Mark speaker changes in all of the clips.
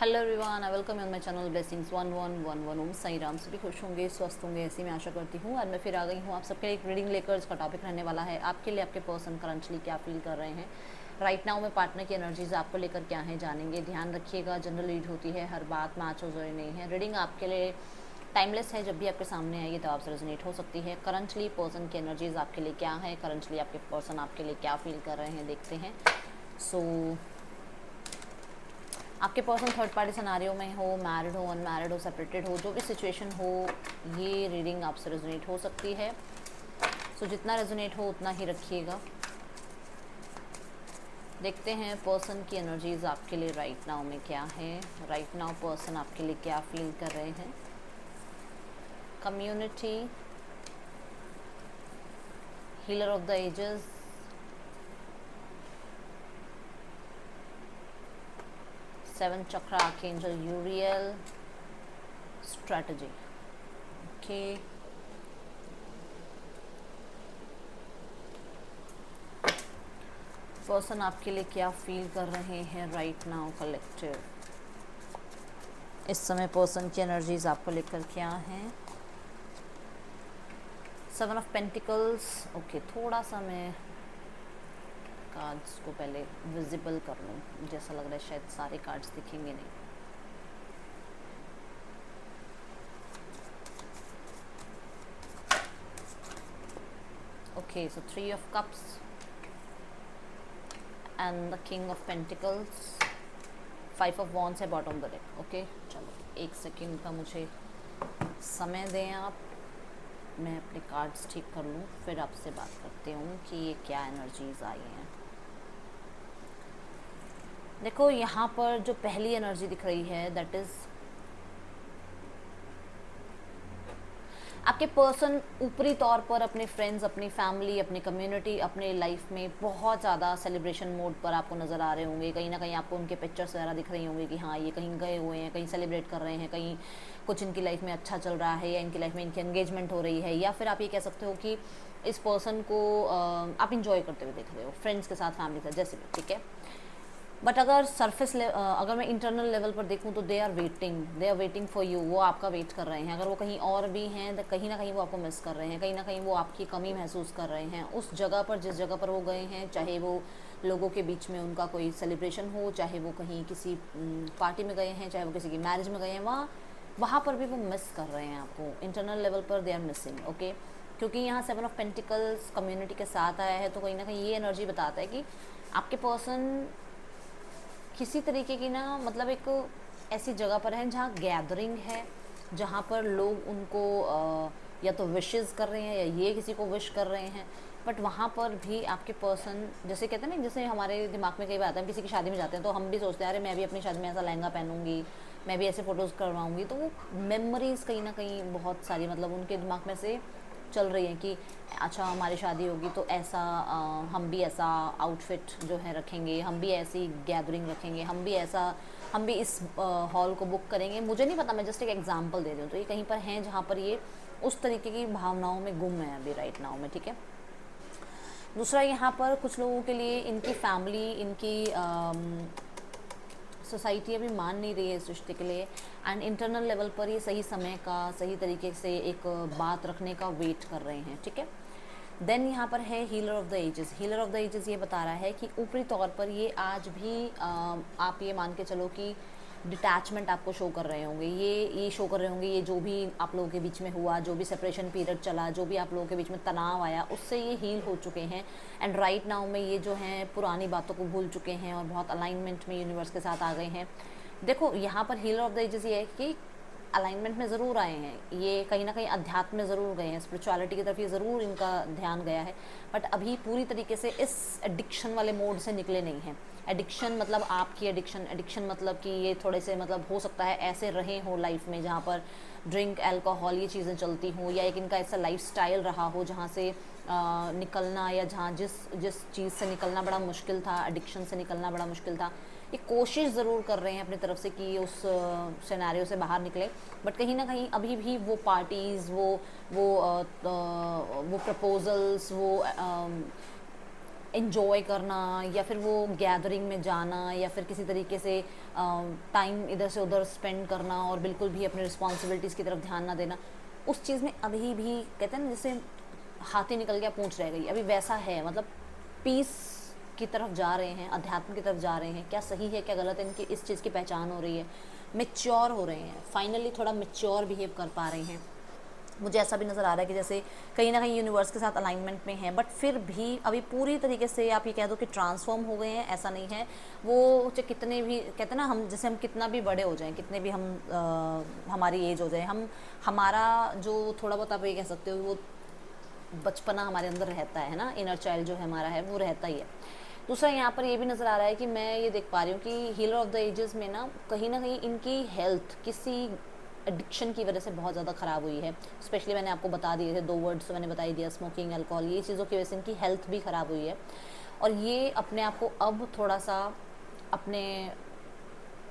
Speaker 1: Hello everyone, I welcome on my channel blessings 1111 ओम साई राम। सभी खुश होंगे, स्वस्थ होंगे, ऐसी मैं आशा करती हूँ। आज मैं फिर आ गई हूँ आप सबके लिए एक रीडिंग लेकर। इसका टॉपिक रहने वाला है आपके लिए आपके पर्सन करंटली क्या फील कर रहे हैं राइट नाउ में। पार्टनर की एनर्जीज आपको लेकर क्या है जानेंगे। ध्यान रखिएगा, जनरल रीड होती है, हर बात मैच हो जरूरी नहीं है। रीडिंग आपके लिए टाइमलेस है, जब भी आपके सामने आएगी तो आपसे रेजोनेट हो सकती है। करंटली पर्सन की एनर्जीज आपके लिए क्या है, करंटली आपके पर्सन आपके लिए क्या फील कर रहे हैं, देखते हैं। सो आपके पर्सन थर्ड पार्टी सिनेरियो में हो, मैरिड हो, अनमैरिड हो, सेपरेटेड हो, जो भी सिचुएशन हो, ये रीडिंग आपसे रेजोनेट हो सकती है। सो जितना रेजोनेट हो उतना ही रखिएगा। देखते हैं पर्सन की एनर्जीज आपके लिए राइट नाउ में क्या है। राइट नाउ पर्सन आपके लिए क्या फील कर रहे हैं। Community, healer of the ages, seven chakra archangel Uriel, strategy. Okay, person आपके लिए क्या फील कर रहे हैं राइट नाउ कलेक्टिव। इस समय पर्सन की एनर्जीज आपको लेकर क्या हैं। Seven of pentacles. ओके, थोड़ा सा मैं कार्ड्स को पहले विजिबल कर लूँ, मुझे ऐसा लग रहा है शायद सारे कार्ड्स दिखेंगे नहीं। Okay, so three of cups and the king of pentacles, five of wands है बॉटम द डेक। ओके, चलो एक सेकेंड का मुझे समय दें आप, मैं अपने कार्ड्स ठीक कर लूँ, फिर आपसे बात करती हूँ कि ये क्या एनर्जीज आई हैं। देखो यहाँ पर जो पहली एनर्जी दिख रही है दैट इज़ आपके पर्सन ऊपरी तौर पर अपने फ्रेंड्स, अपनी फैमिली, अपनी कम्युनिटी, अपने लाइफ में बहुत ज़्यादा सेलिब्रेशन मोड पर आपको नज़र आ रहे होंगे। कहीं ना कहीं आपको उनके पिक्चर्स वगैरह दिख रही होंगी कि हाँ ये कहीं गए हुए हैं, कहीं सेलिब्रेट कर रहे हैं, कहीं कुछ इनकी लाइफ में अच्छा चल रहा है, या इनकी लाइफ में इनकी एंगेजमेंट हो रही है, या फिर आप ये कह सकते हो कि इस पर्सन को आप इंजॉय करते हुए देख रहे हो फ्रेंड्स के साथ, फैमिली के साथ, जैसे भी, ठीक है। बट अगर अगर मैं इंटरनल लेवल पर देखूं तो they are waiting for you. वो आपका वेट कर रहे हैं। अगर वो कहीं और भी हैं तो कहीं ना कहीं वो आपको मिस कर रहे हैं, कहीं ना कहीं वो आपकी कमी महसूस कर रहे हैं उस जगह पर, जिस जगह पर वो गए हैं। चाहे वो लोगों के बीच में उनका कोई सेलिब्रेशन हो, चाहे वो कहीं किसी पार्टी में गए हैं, चाहे वो किसी की मैरिज में गए हैं, वहाँ पर भी वो मिस कर रहे हैं आपको। इंटरनल लेवल पर दे आर मिसिंग। ओके, क्योंकि यहाँ सेवन ऑफ पेंटिकल्स कम्युनिटी के साथ आया है, तो कहीं ना कहीं ये एनर्जी बताता है कि आपके पर्सन किसी तरीके की ना, मतलब एक ऐसी जगह पर है जहाँ गैदरिंग है, जहाँ पर लोग उनको या तो विशेस कर रहे हैं या ये किसी को विश कर रहे हैं। बट वहाँ पर भी आपके पर्सन, जैसे कहते हैं ना, जैसे हमारे दिमाग में कई बार आता है, हम किसी की शादी में जाते हैं तो हम भी सोचते हैं अरे मैं भी अपनी शादी में ऐसा लहंगा पहनूंगी, मैं भी ऐसे फ़ोटोज़ करवाऊंगी। तो वो मेमोरीज़ कहीं ना कहीं बहुत सारी, मतलब उनके दिमाग में से चल रही हैं कि अच्छा हमारी शादी होगी तो ऐसा हम भी ऐसा आउटफिट जो है रखेंगे, हम भी ऐसी गैदरिंग रखेंगे, हम भी इस हॉल को बुक करेंगे। मुझे नहीं पता, मैं जस्ट एक एग्जांपल दे रही हूँ। तो ये कहीं पर हैं जहाँ पर ये उस तरीके की भावनाओं में गुम है अभी राइट नाउ में, ठीक है। दूसरा, यहाँ पर कुछ लोगों के लिए इनकी फैमिली, इनकी सोसाइटी अभी मान नहीं रही है इस रिश्ते के लिए, एंड इंटरनल लेवल पर ये सही समय का, सही तरीके से एक बात रखने का वेट कर रहे हैं, ठीक है। देन यहाँ पर है healer of the ages. Healer of the ages ये बता रहा है कि ऊपरी तौर पर ये आज भी आप ये मान के चलो कि डिटैचमेंट आपको शो कर रहे होंगे। ये शो कर रहे होंगे, ये जो भी आप लोगों के बीच में हुआ, जो भी सेपरेशन पीरियड चला, जो भी आप लोगों के बीच में तनाव आया, उससे ये हील हो चुके हैं। एंड राइट नाउ में ये जो हैं पुरानी बातों को भूल चुके हैं और बहुत अलाइनमेंट में यूनिवर्स के साथ आ गए हैं। देखो यहाँ पर हीलर ऑफ द एजेस ये है कि अलाइनमेंट में ज़रूर आए हैं, ये कहीं ना कहीं अध्यात्म में ज़रूर गए हैं, स्पिरिचुअलिटी की तरफ ये ज़रूर इनका ध्यान गया है। बट अभी पूरी तरीके से इस एडिक्शन वाले मोड से निकले नहीं हैं। एडिक्शन मतलब आपकी एडिक्शन मतलब कि ये थोड़े से, मतलब हो सकता है ऐसे रहे हो लाइफ में जहाँ पर ड्रिंक, अल्कोहल, ये चीज़ें चलती हों, या एक इनका ऐसा लाइफ स्टाइल रहा हो जहाँ से निकलना, या जहाँ जिस जिस चीज़ से निकलना बड़ा मुश्किल था, एडिक्शन से निकलना बड़ा मुश्किल था। ये कोशिश ज़रूर कर रहे हैं अपनी तरफ से कि उस सिनेरियो से बाहर निकले। बट कहीं ना कहीं अभी भी वो पार्टीज़, वो प्रपोजल्स, एंजॉय करना या फिर वो गैदरिंग में जाना या फिर किसी तरीके से टाइम इधर से उधर स्पेंड करना और बिल्कुल भी अपनी रिस्पॉन्सिबिलिटीज़ की तरफ ध्यान ना देना, उस चीज़ में अभी भी कहते हैं ना जैसे हाथी निकल गया पूंछ रह गई, अभी वैसा है। मतलब पीस की तरफ जा रहे हैं, अध्यात्म की तरफ जा रहे हैं। क्या सही है क्या गलत है, इनकी इस चीज़ की पहचान हो रही है, मेच्योर हो रहे हैं, फाइनली थोड़ा मेच्योर बिहेव कर पा रहे हैं। मुझे ऐसा भी नज़र आ रहा है कि जैसे कहीं ना कहीं यूनिवर्स के साथ अलाइनमेंट में है, बट फिर भी अभी पूरी तरीके से आप ये कह दो कि ट्रांसफॉर्म हो गए हैं, ऐसा नहीं है। वो चाहे कितने भी कहते हैं ना, हम जैसे हम कितना भी बड़े हो जाएं, कितने भी हम हमारी एज हो जाए, हम हमारा जो थोड़ा बहुत आप ये कह सकते हो वो बचपना हमारे अंदर रहता है ना, इनर चाइल्ड जो है हमारा है वो रहता ही है। दूसरा यहाँ पर ये भी नज़र आ रहा है कि मैं ये देख पा रही हूँ कि हीलर ऑफ द एजेस में ना कहीं इनकी हेल्थ किसी एडिक्शन की वजह से बहुत ज़्यादा ख़राब हुई है। स्पेशली मैंने आपको बता दिए थे, 2 वर्ड्स तो मैंने बता ही दिया, स्मोकिंग, अल्कोहल, ये चीज़ों की वजह से इनकी हेल्थ भी ख़राब हुई है। और ये अपने आप को अब थोड़ा सा अपने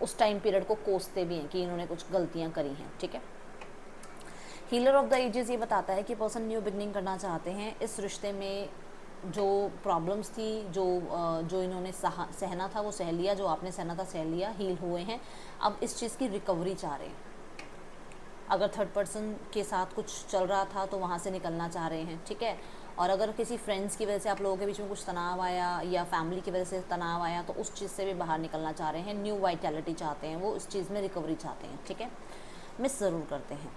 Speaker 1: उस टाइम पीरियड को कोसते भी हैं कि इन्होंने कुछ गलतियाँ करी हैं, ठीक है। हीलर ऑफ द एजेस ये बताता है कि पर्सन न्यू बिगनिंग करना चाहते हैं। इस रिश्ते में जो प्रॉब्लम्स थी, जो इन्होंने सहना था वो सह लिया, जो आपने सहना था सह लिया, हील हुए हैं। अब इस चीज़ की रिकवरी चाह रहे हैं। अगर थर्ड पर्सन के साथ कुछ चल रहा था तो वहाँ से निकलना चाह रहे हैं, ठीक है। और अगर किसी फ्रेंड्स की वजह से आप लोगों के बीच में कुछ तनाव आया या फैमिली की वजह से तनाव आया तो उस चीज़ से भी बाहर निकलना चाह रहे हैं। न्यू वाइटैलिटी चाहते हैं, वो उस चीज़ में रिकवरी चाहते हैं, ठीक है। मिस ज़रूर करते हैं।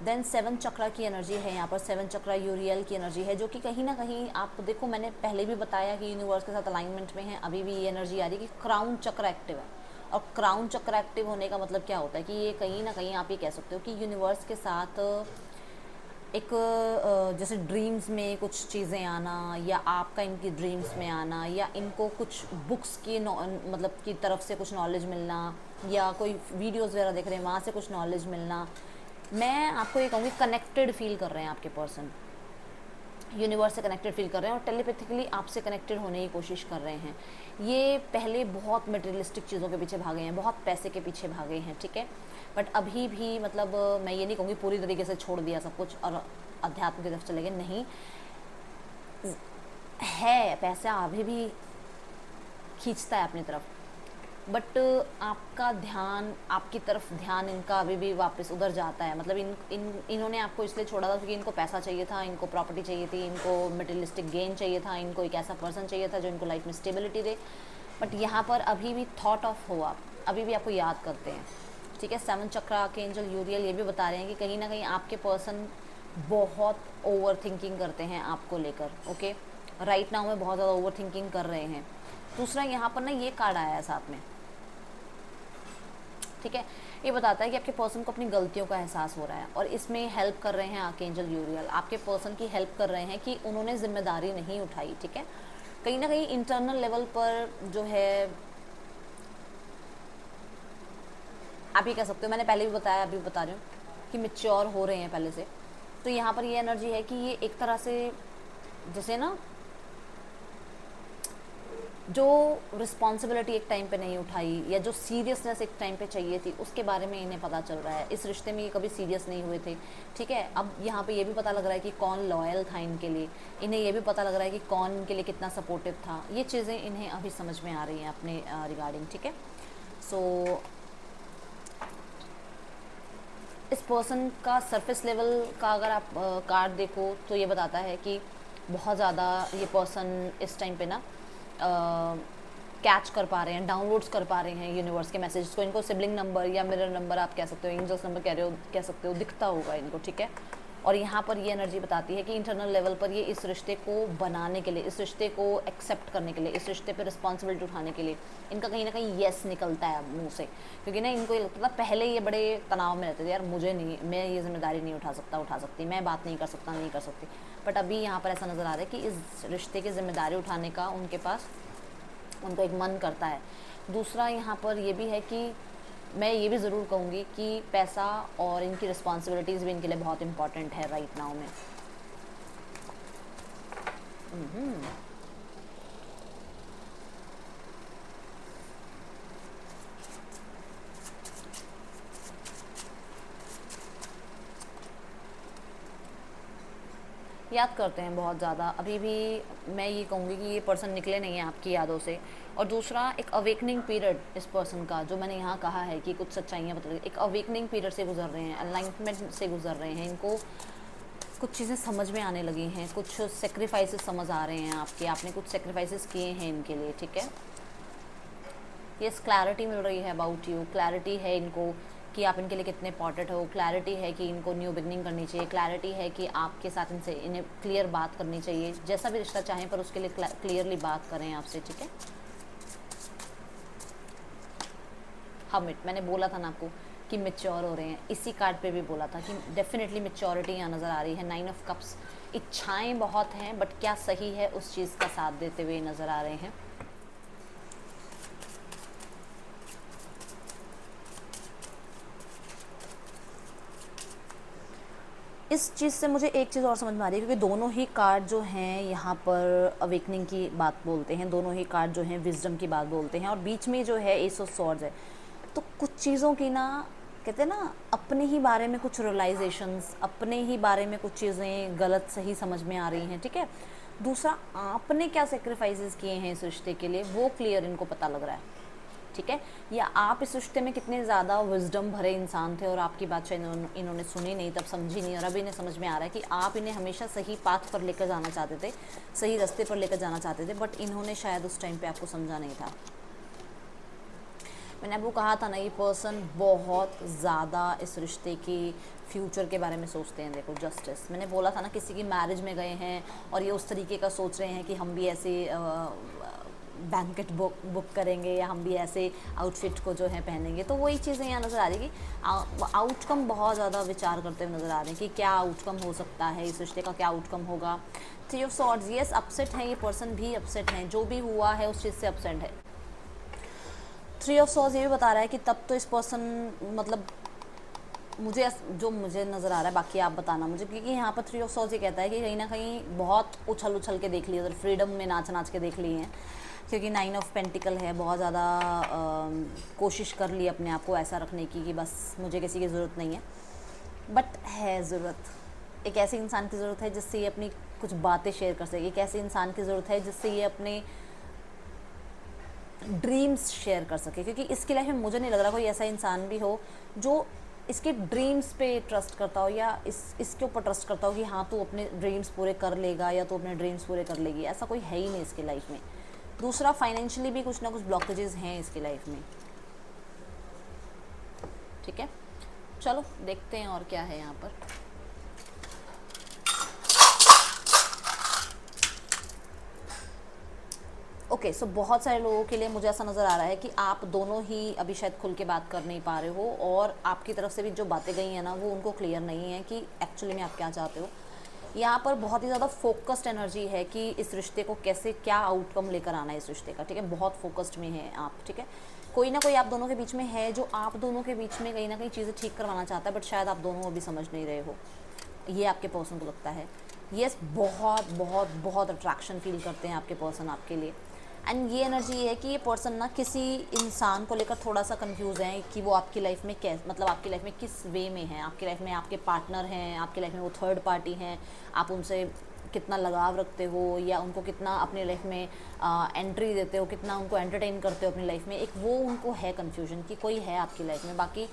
Speaker 1: देन 7 चक्रा की एनर्जी है यहाँ पर। 7 चक्रा यूरियल की एनर्जी है, जो कि कहीं ना कहीं आप देखो, मैंने पहले भी बताया कि यूनिवर्स के साथ अलाइनमेंट में है। अभी भी ये एनर्जी आ रही है कि क्राउन चक्र एक्टिव है। और क्राउन चक्र एक्टिव होने का मतलब क्या होता है कि ये कहीं ना कहीं आप ये कह सकते हो कि यूनिवर्स के साथ एक जैसे ड्रीम्स में कुछ चीज़ें आना, या आपका इनकी ड्रीम्स में आना, या इनको कुछ बुक्स की मतलब की तरफ से कुछ नॉलेज मिलना, या कोई वीडियोज़ वगैरह देख रहे हैं वहाँ से कुछ नॉलेज मिलना। मैं आपको ये कहूँगी कनेक्टेड फील कर रहे हैं आपके पर्सन, यूनिवर्स से कनेक्टेड फील कर रहे हैं और टेलीपैथिकली आपसे कनेक्टेड होने की कोशिश कर रहे हैं। ये पहले बहुत मटेरियलिस्टिक चीज़ों के पीछे भागे हैं, बहुत पैसे के पीछे भागे हैं, ठीक है। बट अभी भी मतलब मैं ये नहीं कहूँगी पूरी तरीके से छोड़ दिया सब कुछ और अध्यात्म की तरफ चले गए, नहीं है, पैसा अभी भी खींचता है अपनी तरफ, बट आपका ध्यान, आपकी तरफ ध्यान इनका अभी भी वापस उधर जाता है। मतलब इन्होंने आपको इसलिए छोड़ा था क्योंकि इनको पैसा चाहिए था, इनको प्रॉपर्टी चाहिए थी, इनको मटेरियलिस्टिक गेन चाहिए था, इनको एक ऐसा पर्सन चाहिए था जो इनको लाइफ में स्टेबिलिटी दे। बट यहाँ पर अभी भी थॉट ऑफ हो, आप अभी भी आपको याद करते हैं, ठीक है। 7 चक्रा के एंजल यूरियल ये भी बता रहे हैं कि कहीं ना कहीं आपके पर्सन बहुत ओवर थिंकिंग करते हैं आपको लेकर, ओके। राइट नाउ में बहुत ज़्यादा ओवर थिंकिंग कर रहे हैं। दूसरा यहाँ पर ना ये कार्ड आया है साथ में, ठीक है। ये बताता है कि आपके पर्सन को अपनी गलतियों का एहसास हो रहा है और इसमें हेल्प कर रहे हैं आर्कएंजल यूरियल, आपके पर्सन की हेल्प कर रहे हैं कि उन्होंने जिम्मेदारी नहीं उठाई, ठीक है। कहीं ना कहीं इंटरनल लेवल पर जो है, आप ये कह सकते हो, मैंने पहले भी बताया अभी बता रही हूँ कि मेच्योर हो रहे हैं पहले से। तो यहाँ पर ये एनर्जी है कि ये एक तरह से जैसे ना जो रिस्पॉन्सिबिलिटी एक टाइम पे नहीं उठाई या जो सीरियसनेस एक टाइम पे चाहिए थी उसके बारे में इन्हें पता चल रहा है। इस रिश्ते में ये कभी सीरियस नहीं हुए थे, ठीक है। अब यहाँ पे ये भी पता लग रहा है कि कौन लॉयल था इनके लिए, इन्हें ये भी पता लग रहा है कि कौन इनके लिए कितना सपोर्टिव था। ये चीज़ें इन्हें अभी समझ में आ रही हैं अपने रिगार्डिंग, ठीक है। सो इस पर्सन का सरफेस लेवल का अगर आप कार्ड देखो तो ये बताता है कि बहुत ज़्यादा ये पर्सन इस टाइम पे ना कैच कर पा रहे हैं, डाउनलोड्स कर पा रहे हैं यूनिवर्स के मैसेजेस को। इनको सिबलिंग नंबर या मिरर नंबर आप कह सकते हो, एंजल्स नंबर कह सकते हो, दिखता होगा इनको, ठीक है। और यहाँ पर ये एनर्जी बताती है कि इंटरनल लेवल पर ये इस रिश्ते को बनाने के लिए, इस रिश्ते को एक्सेप्ट करने के लिए, इस रिश्ते पर रिस्पॉन्सिबिलिटी उठाने के लिए इनका कहीं ना कहीं येस निकलता है मुँह से। क्योंकि ना इनको ये लगता था, पहले ये बड़े तनाव में रहते थे, यार मुझे नहीं, मैं ये जिम्मेदारी नहीं उठा सकती, मैं बात नहीं कर सकती। बट अभी यहाँ पर ऐसा नज़र आ रहा है कि इस रिश्ते की जिम्मेदारी उठाने का उनके पास, उनको एक मन करता है। दूसरा यहाँ पर ये भी है कि मैं ये भी ज़रूर कहूँगी कि पैसा और इनकी रिस्पॉन्सिबिलिटीज़ भी इनके लिए बहुत इंपॉर्टेंट है राइट नाउ में। याद करते हैं बहुत ज़्यादा। अभी भी मैं ये कहूँगी कि ये पर्सन निकले नहीं हैं आपकी यादों से। और दूसरा, एक अवेकनिंग पीरियड इस पर्सन का, जो मैंने यहाँ कहा है कि कुछ सच्चाइयाँ बता रही, एक अवेकनिंग पीरियड से गुजर रहे हैं, अलाइनमेंट से गुजर रहे हैं। इनको कुछ चीज़ें समझ में आने लगी हैं, कुछ सेक्रीफाइसेस समझ आ रहे हैं आपके, आपने कुछ सेक्रीफाइसेस किए हैं इनके लिए, ठीक है। यस, क्लैरिटी मिल रही है अबाउट यू, क्लैरिटी है इनको कि आप इनके लिए कितने इंपॉर्टेंट हो, क्लैरिटी है कि इनको न्यू बिगनिंग करनी चाहिए, क्लैरिटी है कि आपके साथ इनसे इन्हें क्लियर बात करनी चाहिए, जैसा भी रिश्ता चाहें पर उसके लिए क्लियरली बात करें आपसे, ठीक है। हमिट, मैंने बोला था ना आपको कि मेच्योर हो रहे हैं, इसी कार्ड पे भी बोला था कि डेफिनेटली मेच्योरिटी यहाँ नज़र आ रही है। 9 ऑफ कप्स, इच्छाएं बहुत हैं बट क्या सही है उस चीज़ का साथ देते हुए नज़र आ रहे हैं। इस चीज़ से मुझे एक चीज़ और समझ में आ रही है, क्योंकि दोनों ही कार्ड जो हैं यहाँ पर अवेकनिंग की बात बोलते हैं, दोनों ही कार्ड जो हैं विजडम की बात बोलते हैं, और बीच में जो है एस ऑफ स्वॉर्ड्स है। तो कुछ चीज़ों की ना, कहते हैं ना, अपने ही बारे में कुछ रियलाइजेशंस, अपने ही बारे में कुछ चीज़ें गलत सही समझ में आ रही हैं, ठीक है। दूसरा, आपने क्या सेक्रीफाइसेस किए हैं इस रिश्ते के लिए, वो क्लियर इनको पता लग रहा है, ठीक है। या आप इस रिश्ते में कितने ज़्यादा विजडम भरे इंसान थे और आपकी बात शायद इन्होंने सुनी नहीं, तब समझी नहीं, और अब इन्हें समझ में आ रहा है कि आप इन्हें हमेशा सही पाथ पर लेकर जाना चाहते थे, सही रास्ते पर लेकर जाना चाहते थे, बट इन्होंने शायद उस टाइम पे आपको समझा नहीं था। मैंने आपको कहा था ना, ये पर्सन बहुत ज़्यादा इस रिश्ते की फ्यूचर के बारे में सोचते हैं। देखो, जस्टिस, मैंने बोला था ना, किसी की मैरिज में गए हैं और ये उस तरीके का सोच रहे हैं कि हम भी ऐसे बैंकेट बुक करेंगे या हम भी ऐसे आउटफिट को जो है पहनेंगे। तो वही चीज़ें यहाँ नज़र आ रही है कि आउटकम बहुत ज़्यादा विचार करते हुए नज़र आ रहे हैं कि क्या आउटकम हो सकता है, इस रिश्ते का क्या आउटकम होगा। 3 ऑफ सॉर्ड्स, यस, अपसेट हैं, ये पर्सन भी अपसेट हैं, जो भी हुआ है उस चीज़ से अपसेट है। 3 ऑफ सॉर्ड्स ये भी बता रहा है कि तब तो इस पर्सन, मतलब मुझे जो मुझे नज़र आ रहा है, बाकी आप बताना मुझे, क्योंकि यहाँ पर 3 ऑफ सॉर्ड्स ये कहता है कि कहीं ना कहीं बहुत उछल उछल के देख लिए, फ्रीडम में नाच नाच के देख लिए हैं, क्योंकि 9 ऑफ पेंटिकल है, बहुत ज़्यादा कोशिश कर ली अपने आप को ऐसा रखने की कि बस मुझे किसी की ज़रूरत नहीं है, बट है ज़रूरत। एक ऐसे इंसान की ज़रूरत है जिससे ये अपनी कुछ बातें शेयर कर सके, एक ऐसे इंसान की ज़रूरत है जिससे ये अपने ड्रीम्स शेयर कर सके, क्योंकि इसकी लाइफ में मुझे नहीं लग रहा कोई ऐसा इंसान भी हो जो इसके ड्रीम्स पे ट्रस्ट करता हो, या इसके ऊपर ट्रस्ट करता हो कि हाँ तू अपने ड्रीम्स पूरे कर लेगा या तू अपने ड्रीम्स पूरे कर लेगी। ऐसा कोई है ही नहीं इसकी लाइफ में। दूसरा, फाइनेंशियली भी कुछ ना कुछ ब्लॉकेजेस हैं इसकी लाइफ में, ठीक है। चलो देखते हैं और क्या है यहाँ पर। ओके, सो बहुत सारे लोगों के लिए मुझे ऐसा नज़र आ रहा है कि आप दोनों ही अभी शायद खुल के बात कर नहीं पा रहे हो, और आपकी तरफ से भी जो बातें गई हैं ना, वो उनको क्लियर नहीं है कि एक्चुअली में आप क्या चाहते हो। यहाँ पर बहुत ही ज़्यादा फोकस्ड एनर्जी है कि इस रिश्ते को कैसे, क्या आउटकम लेकर आना है इस रिश्ते का, ठीक है। बहुत फोकस्ड में है आप, ठीक है। कोई ना कोई आप दोनों के बीच में है जो आप दोनों के बीच में कहीं ना कहीं चीज़ें ठीक करवाना चाहता है, बट शायद आप दोनों अभी समझ नहीं रहे हो, ये आपके पर्सन को लगता है। यस, बहुत बहुत बहुत अट्रैक्शन फील करते हैं आपके पर्सन आपके लिए। एंड ये एनर्जी ये है कि ये पर्सन ना किसी इंसान को लेकर थोड़ा सा कंफ्यूज है कि वो आपकी लाइफ में कैसे, मतलब आपकी लाइफ में किस वे में है, आपकी लाइफ में आपके पार्टनर हैं, आपकी लाइफ में वो थर्ड पार्टी हैं, आप उनसे कितना लगाव रखते हो या उनको कितना अपनी लाइफ में एंट्री देते हो, कितना उनको एंटरटेन करते हो अपनी लाइफ में। एक वो उनको है कन्फ्यूजन कि कोई है आपकी लाइफ में। बाकी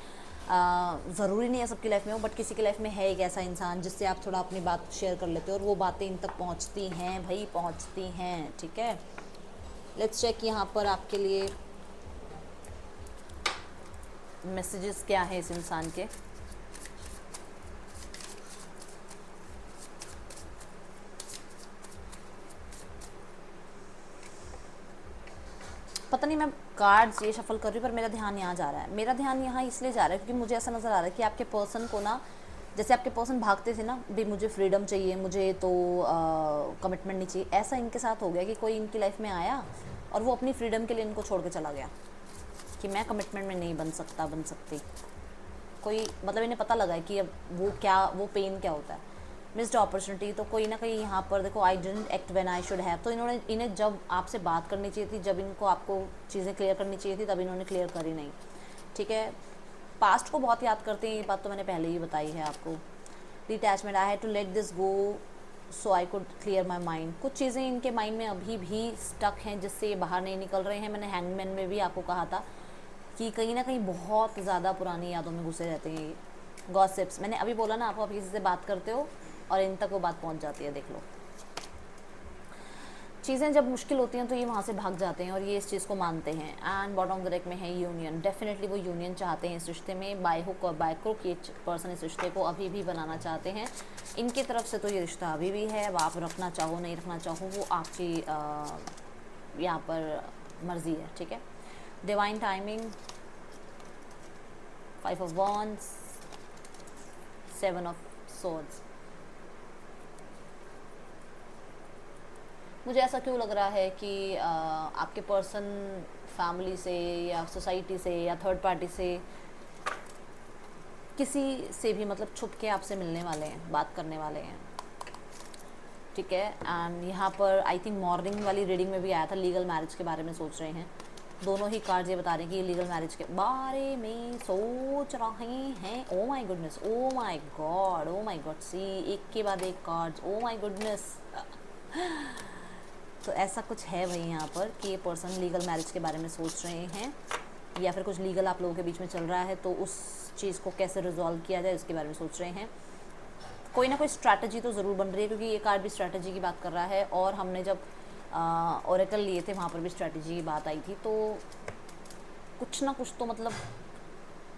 Speaker 1: ज़रूरी नहीं है सबकी लाइफ में हो, बट किसी की लाइफ में है एक ऐसा इंसान जिससे आप थोड़ा अपनी बात शेयर कर लेते हो और वो बातें इन तक पहुंचती हैं, भाई पहुंचती हैं, ठीक है। लेट्स चेक यहाँ पर आपके लिए मैसेजेस क्या है इस इंसान के। पता नहीं मैं कार्ड्स ये शफल कर रही हूँ पर मेरा ध्यान यहाँ जा रहा है, मेरा ध्यान यहाँ इसलिए जा रहा है क्योंकि मुझे ऐसा नज़र आ रहा है कि आपके पर्सन को ना, जैसे आपके पर्सन भागते थे ना, भी मुझे फ्रीडम चाहिए, मुझे तो कमिटमेंट नहीं चाहिए, ऐसा इनके साथ हो गया कि कोई इनकी लाइफ में आया और वो अपनी फ्रीडम के लिए इनको छोड़ के चला गया कि मैं कमिटमेंट में नहीं बन सकता, बन सकती। कोई मतलब इन्हें पता लगा है कि अब वो क्या, वो पेन क्या होता है, मिस्ड अपॉर्चुनिटी। तो कोई ना कहीं यहाँ पर देखो, I didn't act when I should have, तो इन्हें जब आपसे बात करनी चाहिए थी, जब इनको आपको चीज़ें क्लियर करनी चाहिए थी, तब इन्होंने क्लियर करी नहीं, ठीक है। पास्ट को बहुत याद करते हैं, ये बात तो मैंने पहले ही बताई है आपको। Detachment, I had to let this go, so I could clear my mind. कुछ चीज़ें इनके माइंड में अभी भी स्टक हैं जिससे ये बाहर नहीं निकल रहे हैं। मैंने हैंगमैन में भी आपको कहा था कि कहीं ना कहीं बहुत ज़्यादा पुरानी यादों में घुसे रहते हैं ये। गॉसिप्स, मैंने अभी बोला ना, आप किसी से बात करते हो और इन तक वो बात पहुंच जाती है। देख लो, चीज़ें जब मुश्किल होती हैं तो ये वहाँ से भाग जाते हैं और ये इस चीज़ को मानते हैं। And bottom of the deck में है यूनियन। डेफिनेटली वो यूनियन चाहते हैं इस रिश्ते में, बाय हुक और बाय क्रुक ये पर्सन इस रिश्ते को अभी भी बनाना चाहते हैं। इनकी तरफ से तो ये रिश्ता अभी भी है। अब आप रखना चाहो नहीं रखना चाहो वो आपकी यहाँ पर मर्ज़ी है, ठीक है। Divine timing, 5 of wands, 7 of swords. मुझे ऐसा क्यों लग रहा है कि आपके पर्सन फैमिली से या सोसाइटी से या थर्ड पार्टी से किसी से भी मतलब छुप के आपसे मिलने वाले हैं, बात करने वाले हैं, ठीक है। एंड यहाँ पर आई थिंक मॉर्निंग वाली रीडिंग में भी आया था लीगल मैरिज के बारे में सोच रहे हैं। दोनों ही कार्ड्स ये बता रहे हैं कि ये लीगल मैरिज के बारे में सोच रहे हैं। Oh my goodness, oh my God, oh my God, सी एक के बाद एक कार्ड्स, ओ माय गुडनेस। तो ऐसा कुछ है भाई यहाँ पर कि ये पर्सन लीगल मैरिज के बारे में सोच रहे हैं या फिर कुछ लीगल आप लोगों के बीच में चल रहा है, तो उस चीज़ को कैसे रिजॉल्व किया जाए इसके बारे में सोच रहे हैं। कोई ना कोई स्ट्रैटेजी तो ज़रूर बन रही है, क्योंकि ये कार्ड भी स्ट्रैटेजी की बात कर रहा है और हमने जब ओरेकल लिए थे वहाँ पर भी स्ट्रैटेजी की बात आई थी। तो कुछ ना कुछ तो मतलब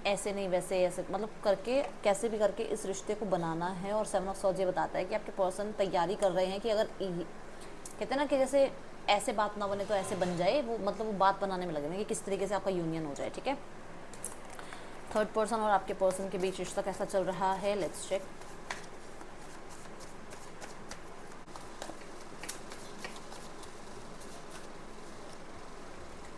Speaker 1: ऐसे नहीं वैसे ऐसे मतलब करके कैसे भी करके इस रिश्ते को बनाना है। और 7 ऑफ सॉर्ड्स ये बताता है कि आपके पर्सन तैयारी कर रहे हैं कि अगर कहते हैं ना कि जैसे ऐसे बात ना बने तो ऐसे बन जाए, वो मतलब वो बात बनाने में लगे हैं कि किस तरीके से आपका यूनियन हो जाए, ठीक है। थर्ड पर्सन और आपके पर्सन के बीच रिश्ता कैसा चल रहा है, let's check.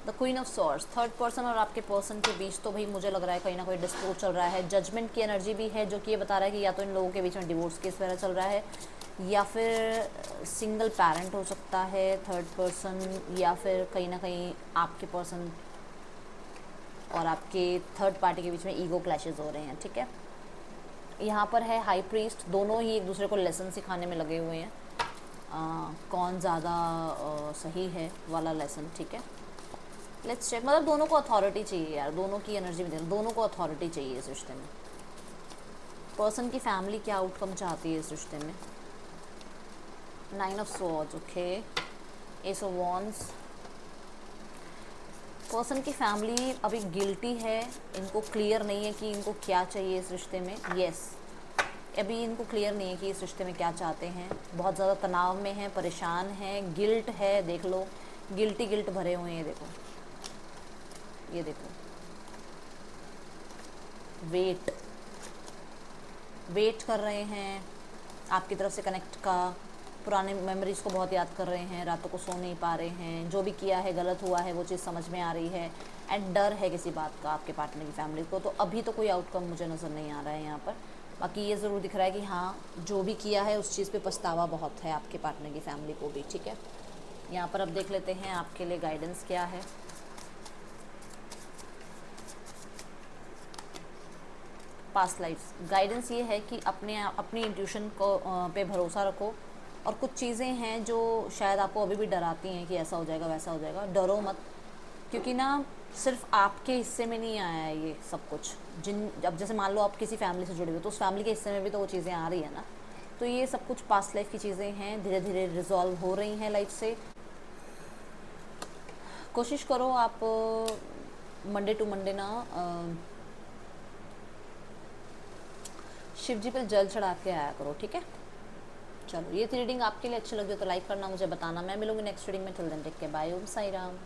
Speaker 1: The queen of swords. Third person और आपके पर्सन के बीच तो भाई मुझे लग रहा है कहीं ना कोई डिस्प्यूट चल रहा है। जजमेंट की एनर्जी भी है जो कि ये बता रहा है कि या तो इन लोगों के बीच में डिवोर्स केस वगैरह चल रहा है या फिर सिंगल पेरेंट हो सकता है थर्ड पर्सन, या फिर कहीं ना कहीं आपके पर्सन और आपके थर्ड पार्टी के बीच में ईगो क्लैशेस हो रहे हैं, ठीक है। यहाँ पर है हाई प्रीस्ट। दोनों ही एक दूसरे को लेसन सिखाने में लगे हुए हैं, कौन ज़्यादा सही है वाला लेसन, ठीक है। Let's check. मतलब दोनों को अथॉरिटी चाहिए यार, दोनों की एनर्जी में दोनों को अथॉरिटी चाहिए इस रिश्ते में। पर्सन की फैमिली क्या आउटकम चाहती है इस रिश्ते में। 9 of swords, okay, S of wands. Person की फैमिली अभी गिल्टी है, इनको क्लियर नहीं है कि इनको क्या चाहिए इस रिश्ते में। यस, अभी इनको क्लियर नहीं है कि इस रिश्ते में क्या चाहते हैं। बहुत ज़्यादा तनाव में है, परेशान है, गिल्ट है, देख लो, गिल्ट भरे हुए हैं। देखो, ये देखो, वेट कर रहे हैं आपकी तरफ से कनेक्ट का। पुराने मेमोरीज़ को बहुत याद कर रहे हैं, रातों को सो नहीं पा रहे हैं, जो भी किया है गलत हुआ है वो चीज़ समझ में आ रही है। एंड डर है किसी बात का आपके पार्टनर की फैमिली को। तो अभी तो कोई आउटकम मुझे नज़र नहीं आ रहा है यहाँ पर। बाकी ये ज़रूर दिख रहा है कि हाँ, जो भी किया है उस चीज़ पे पछतावा बहुत है आपके पार्टनर की फैमिली को भी, ठीक है। यहाँ पर अब देख लेते हैं आपके लिए गाइडेंस क्या है। पास्ट लाइफ्स गाइडेंस ये है कि अपनी इंट्यूशन को पे भरोसा रखो। और कुछ चीज़ें हैं जो शायद आपको अभी भी डराती हैं कि ऐसा हो जाएगा वैसा हो जाएगा, डरो मत, क्योंकि ना सिर्फ आपके हिस्से में नहीं आया है ये सब कुछ। अब जैसे मान लो आप किसी फैमिली से जुड़े हुए तो उस फैमिली के हिस्से में भी तो वो चीज़ें आ रही है ना। तो ये सब कुछ पास्ट लाइफ की चीज़ें हैं, धीरे धीरे रिजॉल्व हो रही हैं लाइफ से। कोशिश करो आप मंडे टू मंडे ना शिव जी पर जल चढ़ा के आया करो, ठीक है। चलो, ये थी रीडिंग। आपके लिए अच्छी लगी हो तो लाइक करना, मुझे बताना। मैं मिलूंगी नेक्स्ट रीडिंग में। Till then take care, bye, Om Sai Ram.